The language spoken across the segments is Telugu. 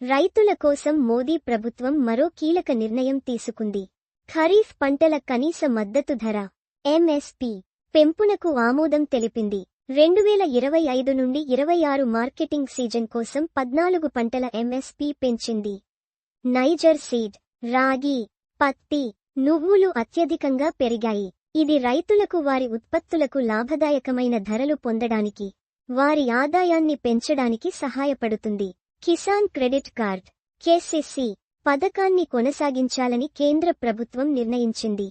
రైతుల కోసం మోదీ ప్రభుత్వం మరో కీలక నిర్ణయం తీసుకుంది. ఖరీఫ్ పంటల కనీస మద్దతు ధర ఎంఎస్పీ పెంపునకు ఆమోదం తెలిపింది. 2025 నుండి 26 మార్కెటింగ్ సీజన్ కోసం 14 పంటల ఎంఎస్పీ పెంచింది. నైజర్ సీడ్, రాగి, పత్తి, నువ్వులు అత్యధికంగా పెరిగాయి. ఇది రైతులకు వారి ఉత్పత్తులకు లాభదాయకమైన ధరలు పొందడానికి, వారి ఆదాయాన్ని పెంచడానికి సహాయపడుతుంది. కిసాన్ క్రెడిట్ కార్డ్ కేసీసీ పథకాన్ని కొనసాగించాలని కేంద్ర ప్రభుత్వం నిర్ణయించింది.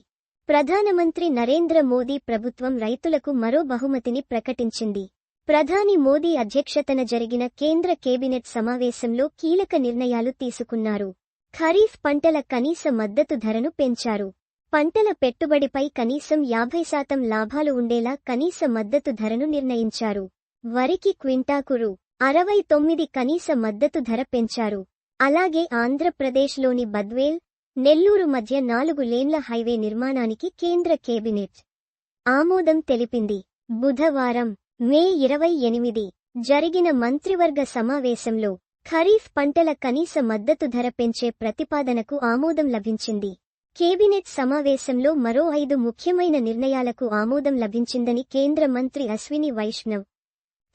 ప్రధానమంత్రి నరేంద్ర మోదీ ప్రభుత్వం రైతులకు మరో బహుమతిని ప్రకటించింది. ప్రధాని మోదీ అధ్యక్షతన జరిగిన కేంద్ర కేబినెట్ సమావేశంలో కీలక నిర్ణయాలు తీసుకున్నారు. ఖరీఫ్ పంటల కనీస మద్దతు ధరను పెంచారు. పంటల పెట్టుబడిపై కనీసం 50% లాభాలు ఉండేలా కనీస మద్దతు ధరను నిర్ణయించారు. వరికి క్వింటాకు రూ. 69 కనీస మద్దతు ధర పెంచారు. అలాగే ఆంధ్రప్రదేశ్లోని బద్వేల్, నెల్లూరు మధ్య 4 లేన్ల హైవే నిర్మాణానికి కేంద్ర కేబినెట్ ఆమోదం తెలిపింది. బుధవారం మే 28 జరిగిన మంత్రివర్గ సమావేశంలో ఖరీఫ్ పంటల కనీస మద్దతు ధర పెంచే ప్రతిపాదనకు ఆమోదం లభించింది. కేబినెట్ సమావేశంలో మరో 5 ముఖ్యమైన నిర్ణయాలకు ఆమోదం లభించిందని కేంద్ర మంత్రి అశ్విని వైష్ణవ్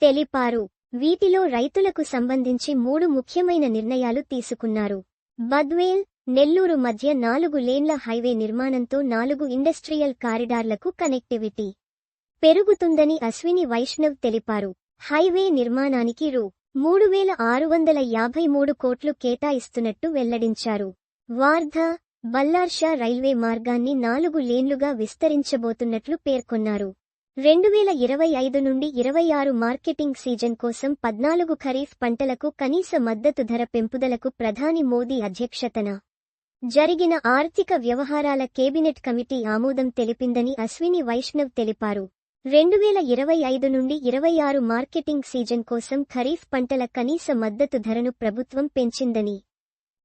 తెలిపారు. వీటిలో రైతులకు సంబంధించి 3 ముఖ్యమైన నిర్ణయాలు తీసుకున్నారు. బద్వేల్, నెల్లూరు మధ్య 4 లేన్ల హైవే నిర్మాణంతో 4 ఇండస్ట్రియల్ కారిడార్లకు కనెక్టివిటీ పెరుగుతుందని అశ్విని వైష్ణవ్ తెలిపారు. హైవే నిర్మాణానికి రూ. 3653 కోట్లు కేటాయిస్తున్నట్టు వెల్లడించారు. వార్ధా, బల్లార్షా రైల్వే మార్గాన్ని 4 లేన్లుగా విస్తరించబోతున్నట్లు పేర్కొన్నారు. 2025 నుండి 26 మార్కెటింగ్ సీజన్ కోసం 14 ఖరీఫ్ పంటలకు కనీస మద్దతు ధర పెంపుదలకు ప్రధాని మోదీ అధ్యక్షతన జరిగిన ఆర్థిక వ్యవహారాల కేబినెట్ కమిటీ ఆమోదం తెలిపిందని అశ్విని వైష్ణవ్ తెలిపారు. 2025 నుండి 26 మార్కెటింగ్ సీజన్ కోసం ఖరీఫ్ పంటల కనీస మద్దతు ధరను ప్రభుత్వం పెంచిందని,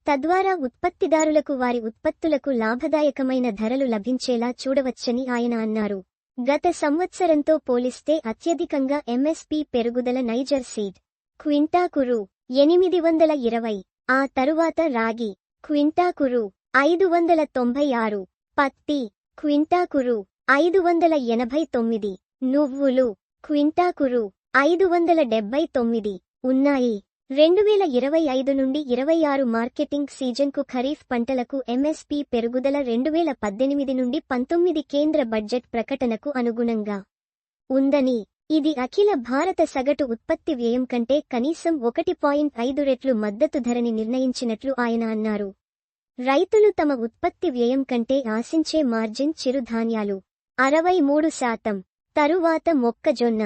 తద్వారా ఉత్పత్తిదారులకు వారి ఉత్పత్తులకు లాభదాయకమైన ధరలు లభించేలా చూడవచ్చని ఆయన అన్నారు. గత సంవత్సరంతో పోలిస్తే అత్యధికంగా ఎంఎస్పీ పెరుగుదల నైజర్ సీడ్ క్వింటాకు రూ. 820, ఆ తరువాత రాగి క్వింటాకు రూ. 596, పత్తి క్వింటాకు రూ. 589, నువ్వులు క్వింటాకు రూ. 579 ఉన్నాయి. 2025 నుండి 26 మార్కెటింగ్ సీజన్కు ఖరీఫ్ పంటలకు ఎంఎస్పీ పెరుగుదల 2018 నుండి 19 కేంద్ర బడ్జెట్ ప్రకటనకు అనుగుణంగా ఉందని, ఇది అఖిల భారత సగటు ఉత్పత్తి వ్యయం కంటే కనీసం 1.5 రెట్లు మద్దతు ధరని నిర్ణయించినట్లు ఆయన అన్నారు. రైతులు తమ ఉత్పత్తి వ్యయం కంటే ఆశించే మార్జిన్ చిరుధాన్యాలు 63%, తరువాత మొక్కజొన్న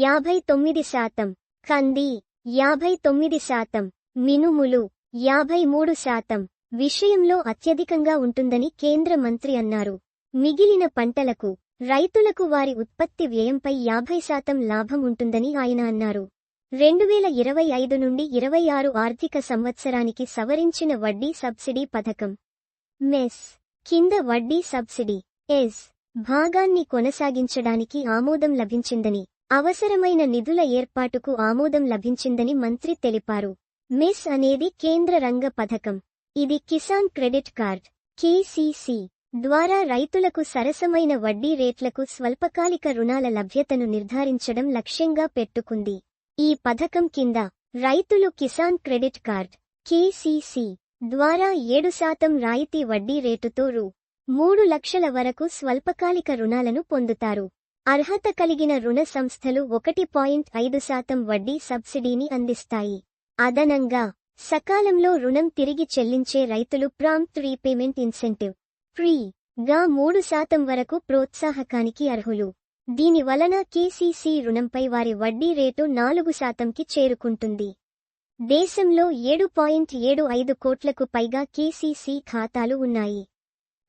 59%, కంది 59%, మినుములు 53% విషయంలో అత్యధికంగా ఉంటుందని కేంద్ర మంత్రి అన్నారు. మిగిలిన పంటలకు రైతులకు వారి ఉత్పత్తి వ్యయంపై 50% లాభం ఉంటుందని ఆయన అన్నారు. 2025 నుండి 26 ఆర్థిక సంవత్సరానికి సవరించిన వడ్డీ సబ్సిడీ పథకం మెస్ కింద వడ్డీ సబ్సిడీ ఎస్ భాగాన్ని కొనసాగించడానికి ఆమోదం లభించిందని, అవసరమైన నిధుల ఏర్పాటుకు ఆమోదం లభించిందని మంత్రి తెలిపారు. మెస్ అనేది కేంద్ర రంగ పథకం. ఇది కిసాన్ క్రెడిట్ కార్డ్ కేసీసీ ద్వారా రైతులకు సరసమైన వడ్డీ రేట్లకు స్వల్పకాలిక రుణాల లభ్యతను నిర్ధారించడం లక్ష్యంగా పెట్టుకుంది. ఈ పథకం కింద రైతులు కిసాన్ క్రెడిట్ కార్డ్ కేసీసీ ద్వారా 7% రాయితీ వడ్డీ రేటుతో రూ. 3 లక్షల వరకు స్వల్పకాలిక రుణాలను పొందుతారు. అర్హత కలిగిన రుణ సంస్థలు 1.5% వడ్డీ సబ్సిడీని అందిస్తాయి. అదనంగా సకాలంలో రుణం తిరిగి చెల్లించే రైతులు ప్రాంప్ట్ రీపేమెంట్ ఇన్సెంటివ్ ఫ్రీ గా 3% వరకు ప్రోత్సాహకానికి అర్హులు. దీని వలన కేసీసీ రుణంపై వారి వడ్డీ రేటు 4%కి చేరుకుంటుంది. దేశంలో 7.75 కోట్లకు పైగా కేసీసీ ఖాతాలు ఉన్నాయి.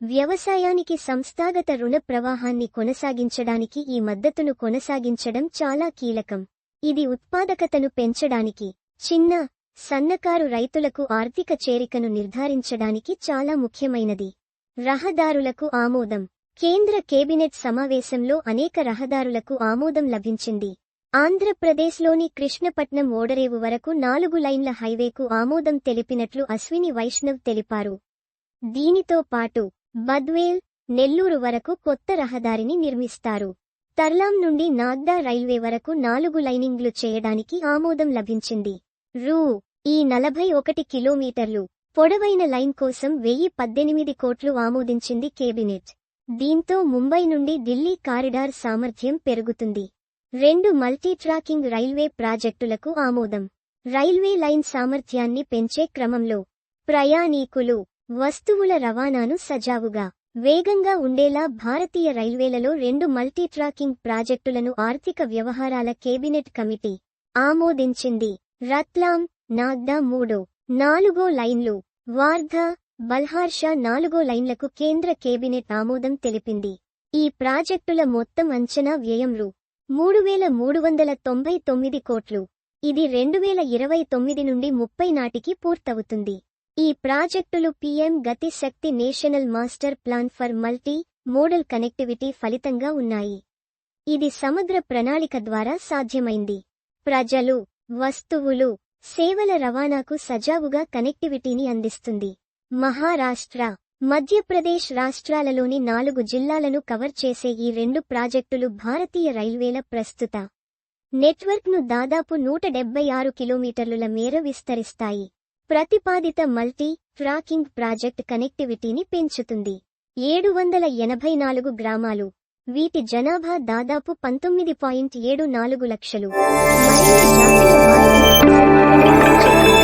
వ్యవసాయానికి సంస్థాగత రుణ ప్రవాహాన్ని కొనసాగించడానికి ఈ మద్దతును కొనసాగించడం చాలా కీలకం. ఇది ఉత్పాదకతను పెంచడానికి, చిన్న, సన్నకారు రైతులకు ఆర్థిక చేరికను నిర్ధారించడానికి చాలా ముఖ్యమైనది. రహదారులకు ఆమోదం. కేంద్ర కేబినెట్ సమావేశంలో అనేక రహదారులకు ఆమోదం లభించింది. ఆంధ్రప్రదేశ్లోని కృష్ణపట్నం ఓడరేవు వరకు 4 లైన్ల హైవేకు ఆమోదం తెలిపినట్లు అశ్విని వైష్ణవ్ తెలిపారు. దీనితో పాటు బద్వేల్, నెల్లూరు వరకు కొత్త రహదారిని నిర్మిస్తారు. తర్లాం నుండి నాగ్దా రైల్వే వరకు 4 లైనింగ్లు చేయడానికి ఆమోదం లభించింది. ఈ 41 కిలోమీటర్లు పొడవైన లైన్ కోసం 1018 కోట్లు ఆమోదించింది కేబినెట్. దీంతో ముంబై నుండి ఢిల్లీ కారిడార్ సామర్థ్యం పెరుగుతుంది. 2 మల్టీట్రాకింగ్ రైల్వే ప్రాజెక్టులకు ఆమోదం. రైల్వే లైన్ సామర్థ్యాన్ని పెంచే క్రమంలో ప్రయాణీకులు, వస్తువుల రవాణాను సజావుగా, వేగంగా ఉండేలా భారతీయ రైల్వేలలో 2 మల్టీట్రాకింగ్ ప్రాజెక్టులను ఆర్థిక వ్యవహారాల కేబినెట్ కమిటీ ఆమోదించింది. రత్లాం, నాగ్దా 3, 4 లైన్లు, వార్ధా, బల్హార్షా 4 లైన్లకు కేంద్ర కేబినెట్ ఆమోదం తెలిపింది. ఈ ప్రాజెక్టుల మొత్తం అంచనా వ్యయం రూ. 3,399 కోట్లు. ఇది 2029 నుండి 30 నాటికి పూర్తవుతుంది. ఈ ప్రాజెక్టులు PM Gati Shakti national master plan for multi modal connectivity ఫలితంగా ఉన్నాయి. ఇది సమగ్ర ప్రణాళిక ద్వారా సాధ్యమైంది. ప్రజలు, వస్తువులు, సేవల రవాణాకు సజావుగా కనెక్టివిటీని అందిస్తుంది. మహారాష్ట్ర, మధ్యప్రదేశ్ రాష్ట్రాలలోని 4 జిల్లాలను కవర్ చేసే ఈ 2 ప్రాజెక్టులు భారతీయ రైల్వేల ప్రస్తుత నెట్వర్క్ను దాదాపు 176 కిలోమీటర్ల మేర విస్తరిస్తాయి. ప్రతిపాదిత మల్టీ ట్రాకింగ్ ప్రాజెక్ట్ కనెక్టివిటీని పెంచుతుంది. 784 గ్రామాలు, వీటి జనాభా దాదాపు 19.74 లక్షలు. మరిన్ని జాతీయ వార్తల కోసం